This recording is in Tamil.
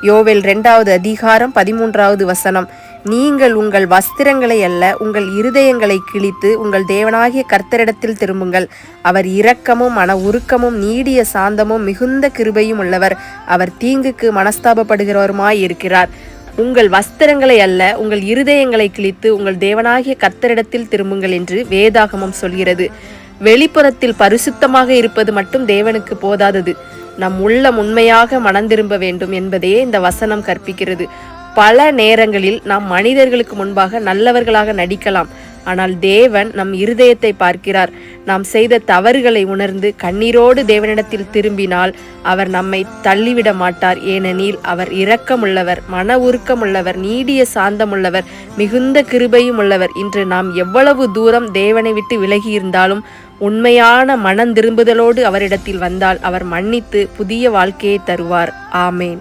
யோவேல் 2வது அதிகாரம் 13வது வசனம். நீங்கள் உங்கள் வஸ்திரங்களை அல்ல, உங்கள் இருதயங்களை கிழித்து உங்கள் தேவனாகிய கர்த்தரிடத்தில் திரும்புங்கள். அவர் இரக்கமும் மன உருக்கமும் நீடிய சாந்தமும் மிகுந்த கிருபையும் உள்ளவர். அவர் தீங்குக்கு மனஸ்தாபப்படுகிறவருமாய் இருக்கிறார். உங்கள் வஸ்திரங்களை அல்ல, உங்கள் இருதயங்களை கிழித்து உங்கள் தேவனாகிய கர்த்தரிடத்தில் திரும்புங்கள் என்று வேதாகமம் சொல்கிறது. வெளிப்புறத்தில் பரிசுத்தமாக இருப்பது மட்டும் தேவனுக்கு போதாதது. நம் உள்ளம் உண்மையாக மனந்திரும்ப வேண்டும் என்பதே இந்த வசனம் கற்பிக்கிறது. பல நேரங்களில் நாம் மனிதர்களுக்கு முன்பாக நல்லவர்களாக நடிக்கலாம். ஆனால் தேவன் நம் இருதயத்தை பார்க்கிறார். நாம் செய்த தவறுகளை உணர்ந்து கண்ணீரோடு தேவனிடத்தில் திரும்பினால் அவர் நம்மை தள்ளிவிட மாட்டார். ஏனெனில் அவர் இரக்கமுள்ளவர், மன உருக்கமுள்ளவர், நீடிய சாந்தமுள்ளவர், மிகுந்த கிருபையும் உள்ளவர். இன்று நாம் எவ்வளவு தூரம் தேவனை விட்டு விலகி இருந்தாலும் உண்மையான மனம் திரும்புதலோடு அவரிடத்தில் வந்தால் அவர் மன்னித்து புதிய வாழ்க்கையை தருவார். ஆமேன்.